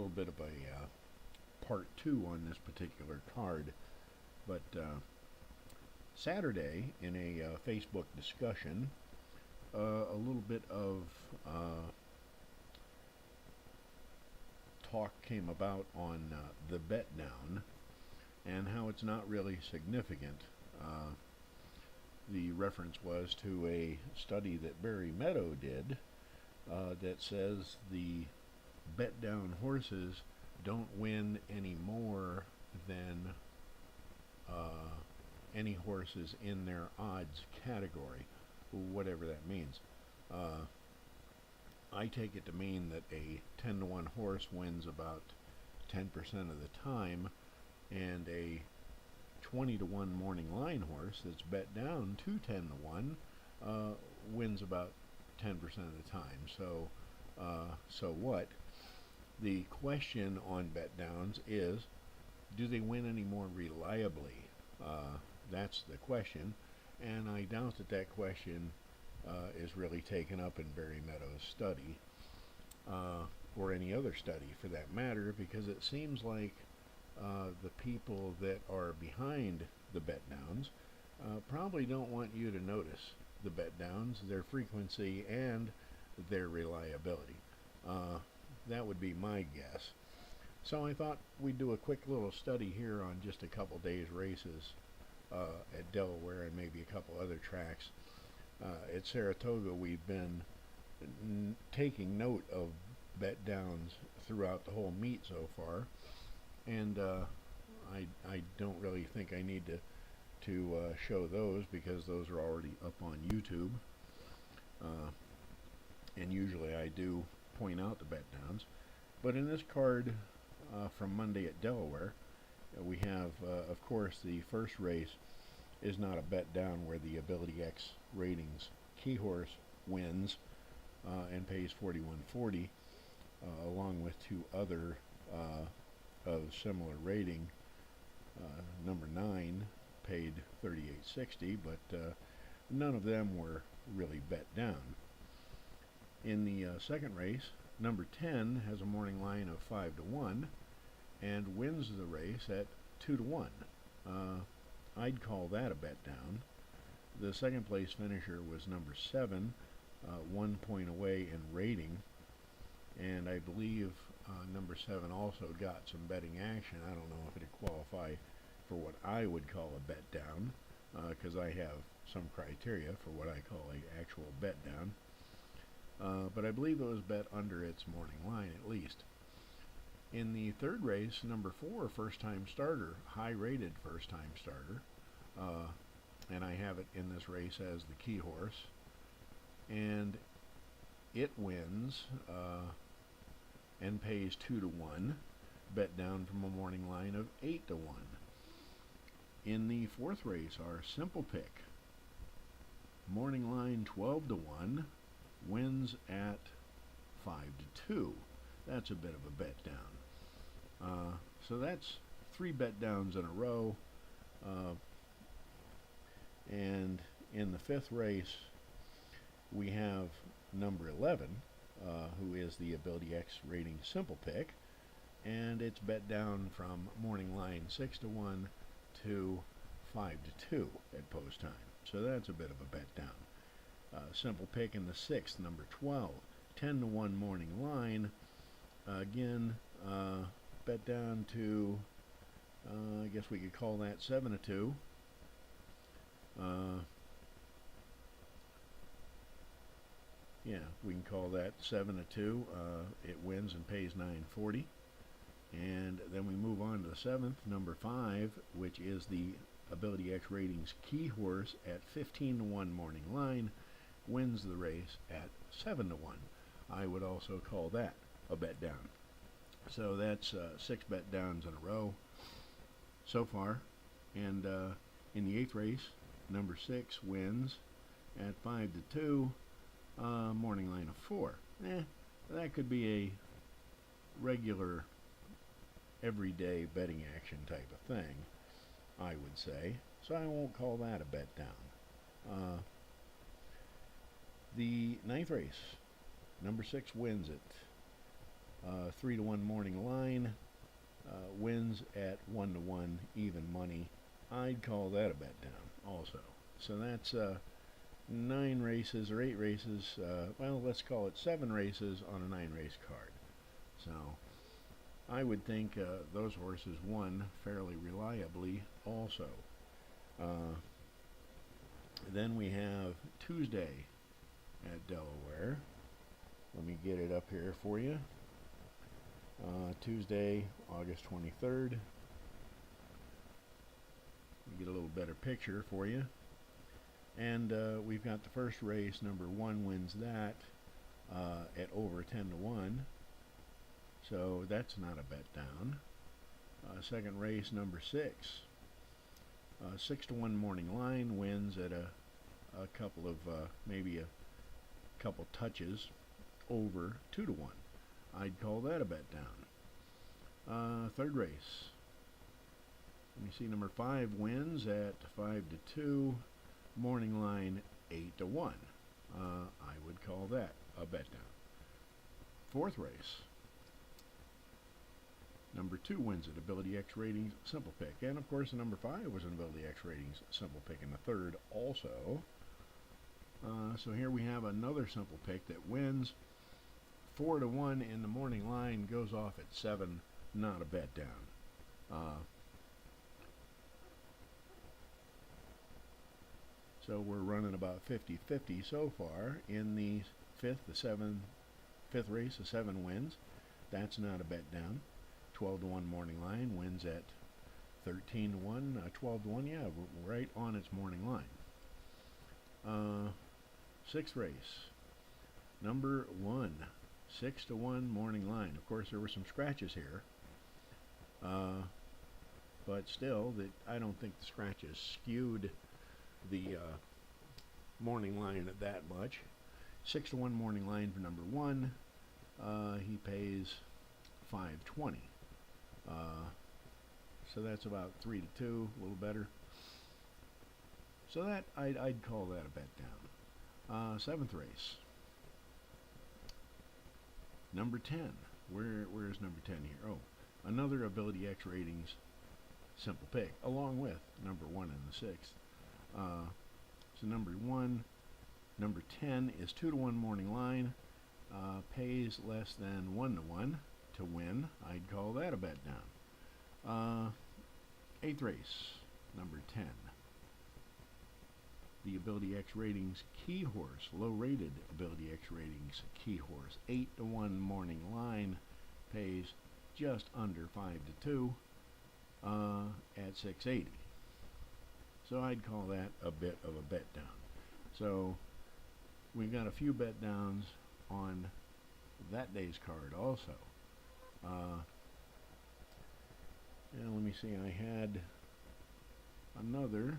little bit of a part two on this particular card, but Saturday in a Facebook discussion, a little bit of talk came about on the bet down and how it's not really significant. The reference was to a study that Barry Meadow did that says the bet down horses don't win any more than any horses in their odds category, whatever that means. I take it to mean that a 10 to 1 horse wins about 10% of the time, and a 20 to 1 morning line horse that's bet down to 10 to 1 wins about 10% of the time. So what? The question on bet downs is, do they win any more reliably? That's the question, and I doubt that that question is really taken up in Barry Meadows' study, or any other study for that matter, because it seems like the people that are behind the bet downs probably don't want you to notice the bet downs, their frequency, and their reliability. That would be my guess. So I thought we'd do a quick little study here on just a couple days races at Delaware and maybe a couple other tracks. At Saratoga, we've been taking note of bet downs throughout the whole meet so far, and I don't really think I need to show those, because those are already up on YouTube, and usually I do point out the bet downs. But in this card from Monday at Delaware, we have, of course, the first race is not a bet down, where the Ability X ratings key horse wins and pays $41.40, along with two other of similar rating. Number 9 paid $38.60, but none of them were really bet down. In the second race, number 10 has a morning line of 5 to 1 and wins the race at 2 to 1. I'd call that a bet down. The second place finisher was number 7, 1 point away in rating, and I believe number 7 also got some betting action. I don't know if it'd qualify for what I would call a bet down, because I have some criteria for what I call an actual bet down. But I believe it was bet under its morning line at least. In the third race, number 4, first-time starter, high-rated first-time starter, and I have it in this race as the key horse, and it wins and pays 2 to 1, bet down from a morning line of 8 to 1. In the fourth race, our simple pick, morning line 12 to 1, wins at 5 to 2. That's a bit of a bet down. So that's 3 bet downs in a row. And in the fifth race, we have number 11, who is the Ability X rating simple pick, and it's bet down from morning line 6 to 1 to 5 to 2 at post time. So that's a bit of a bet down. Simple pick in the sixth, number 12, 10 to 1 morning line. Again, bet down to, I guess we could call that 7 to 2. Yeah, we can call that 7 to 2. It wins and pays $9.40. And then we move on to the seventh, number 5, which is the Ability X ratings key horse at 15 to 1 morning line, wins the race at 7 to 1. I would also call that a bet down. So that's 6 bet downs in a row so far. And in the eighth race, number 6 wins at 5 to 2, morning line of 4. That could be a regular everyday betting action type of thing, I would say. So I won't call that a bet down. The ninth race, number 6 wins it. 3-1 morning line, wins at 1-1 even money. I'd call that a bet down also. So that's 9 races or 8 races, well, let's call it 7 races on a 9 race card. So I would think those horses won fairly reliably also. Then we have Tuesday at Delaware. Let me get it up here for you. Tuesday, August 23rd. Get a little better picture for you. And we've got the first race, number 1 wins that at over 10-1. So that's not a bet down. Second race, number 6. 6-1 morning line, wins at a couple of, maybe a couple touches over 2-1. I'd call that a bet down. Third race. Let me see, number 5 wins at 5-2. Morning line 8-1. I would call that a bet down. Fourth race. Number 2 wins at Ability X Ratings Simple Pick. And of course the number 5 was an Ability X Ratings Simple Pick in the third also. So here we have another Simple Pick that wins 4-1 in the morning line, goes off at 7, not a bet down. So we're running about 50-50 so far in the fifth race of 7 wins. That's not a bet down. 12-1 morning line, wins at 13-1, 12-1, yeah, right on its morning line. Sixth race, number 1, 6-1 morning line. Of course, there were some scratches here, but still, I don't think the scratches skewed the morning line at that much. 6-1 morning line for number 1. He pays $5.20. So that's about 3-2, a little better. So that I'd call that a bet down. Seventh race. Number 10. Where's number 10 here? Oh, another Ability X Ratings Simple Pick, along with number 1 and the 6th. So number 10 is 2-1 morning line, pays less than 1-1 to win. I'd call that a bet down. Eighth race, number 10. The Ability X Ratings Key Horse, low-rated Ability X Ratings Key Horse, 8-1 morning line, pays just under 5-2 at $6.80. So I'd call that a bit of a bet down. So we've got a few bet downs on that day's card also. And let me see, I had another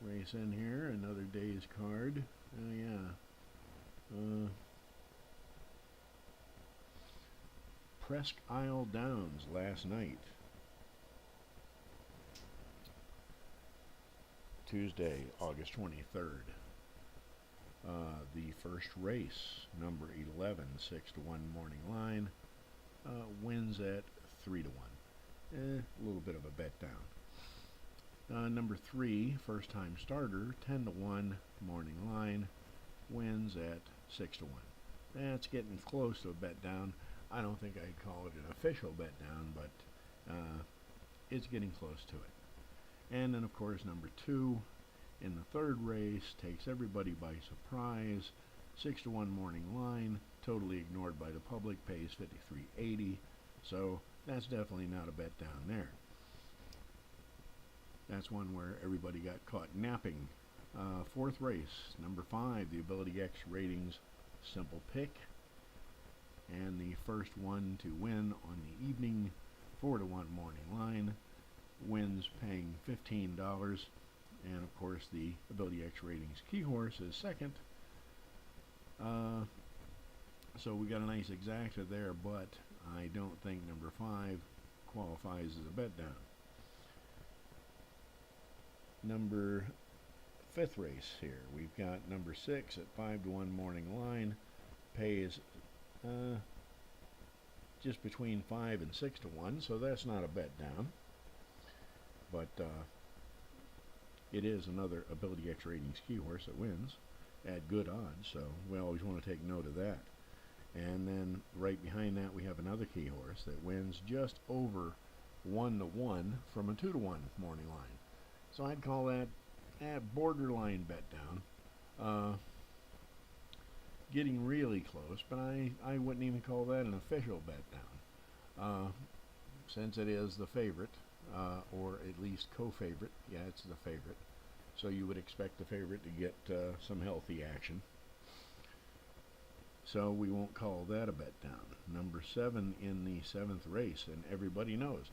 race in here, another day's card. Oh yeah. Presque Isle Downs last night. Tuesday, August 23rd. The first race, number 11, 6-1 morning line, wins at 3-1. A little bit of a bet down. Number 3, first time starter, 10-1 morning line, wins at 6-1. That's getting close to a bet down. I don't think I'd call it an official bet down, but it's getting close to it. And then, of course, number 2 in the third race takes everybody by surprise. 6-1 morning line, totally ignored by the public, pays $53.80. So that's definitely not a bet down there. That's one where everybody got caught napping. Fourth race, number 5, the Ability X Ratings Simple Pick. And the first one to win on the evening, 4-1 morning line. Wins paying $15, and of course the Ability X Ratings Key Horse is second. So we got a nice exacta there, but I don't think number 5 qualifies as a bet down. Number 5th race here, we've got number 6 at 5-1 morning line, pays is just between 5 and 6 to 1, so that's not a bet down. But it is another Ability X rating ski horse that wins at good odds, so we always want to take note of that. And then right behind that we have another key horse that wins just over 1 to 1 from a 2 to 1 morning line. So I'd call that a borderline bet down. Getting really close, but I wouldn't even call that an official bet down. Since it is the favorite, or at least co-favorite, yeah, it's the favorite. So you would expect the favorite to get some healthy action. So we won't call that a bet down. Number 7 in the 7th race, and everybody knows.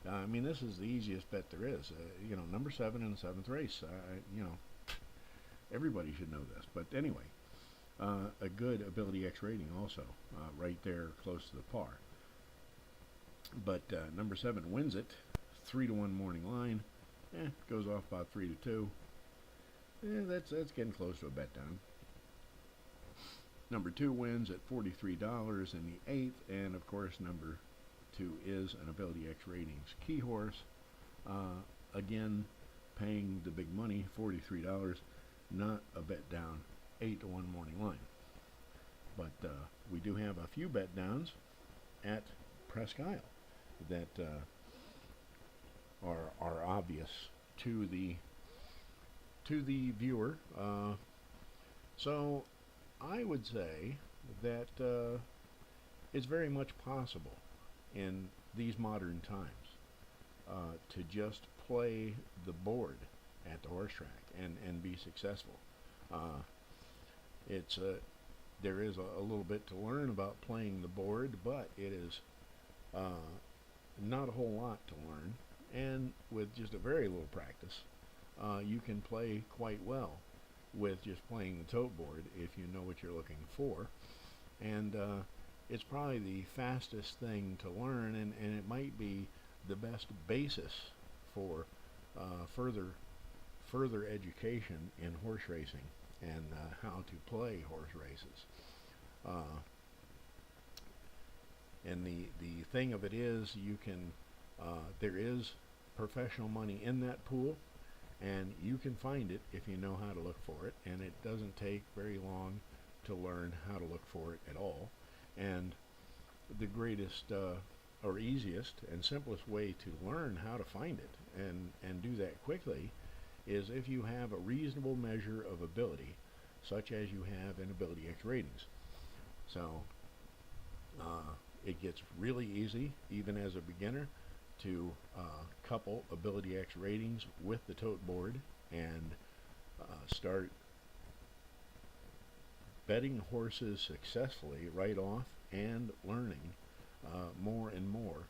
I mean, this is the easiest bet there is. Number 7 in the 7th race. Everybody should know this. But anyway, a good Ability X rating also, right there close to the par. But number 7 wins it, 3 to 1 morning line. Goes off about 3 to 2. That's getting close to a bet down. Number 2 wins at $43 in the 8th, and of course number 2 is an Ability X ratings key horse. Again, paying the big money, $43, not a bet down, 8 to 1 morning line. But we do have a few bet downs at Presque Isle that are obvious to the viewer. So I would say that it's very much possible in these modern times to just play the board at the horse track and be successful. There is a little bit to learn about playing the board, but it is not a whole lot to learn, and with just a very little practice you can play quite well with just playing the tote board if you know what you're looking for. And it's probably the fastest thing to learn, and it might be the best basis for further education in horse racing and how to play horse races. And the thing of it is, you can there is professional money in that pool, and you can find it if you know how to look for it, and it doesn't take very long to learn how to look for it at all. And the greatest or easiest and simplest way to learn how to find it and do that quickly is if you have a reasonable measure of ability, such as you have in Ability X ratings. So it gets really easy, even as a beginner, to couple Ability X ratings with the tote board and start betting horses successfully right off and learning more and more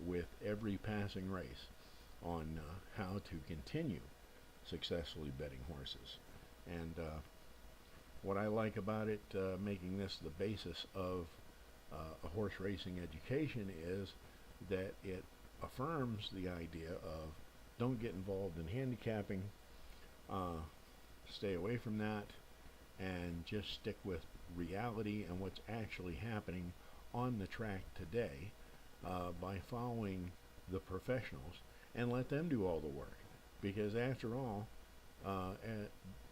with every passing race on how to continue successfully betting horses. And what I like about it, making this the basis of a horse racing education, is that it affirms the idea of don't get involved in handicapping, stay away from that, and just stick with reality and what's actually happening on the track today by following the professionals and let them do all the work, because after all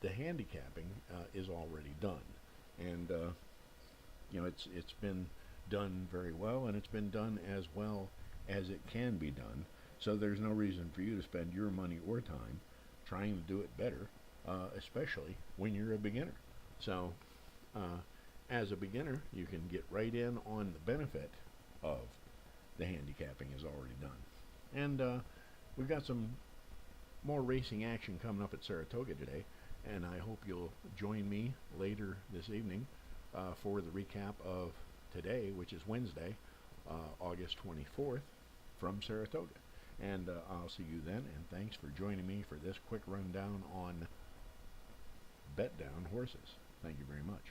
the handicapping is already done, and it's been done very well, and it's been done as well as it can be done. So there's no reason for you to spend your money or time trying to do it better, especially when you're a beginner. So as a beginner, you can get right in on the benefit of the handicapping is already done. And we've got some more racing action coming up at Saratoga today, and I hope you'll join me later this evening for the recap of today, which is Wednesday, August 24th, from Saratoga. And I'll see you then, and thanks for joining me for this quick rundown on bet down horses. Thank you very much.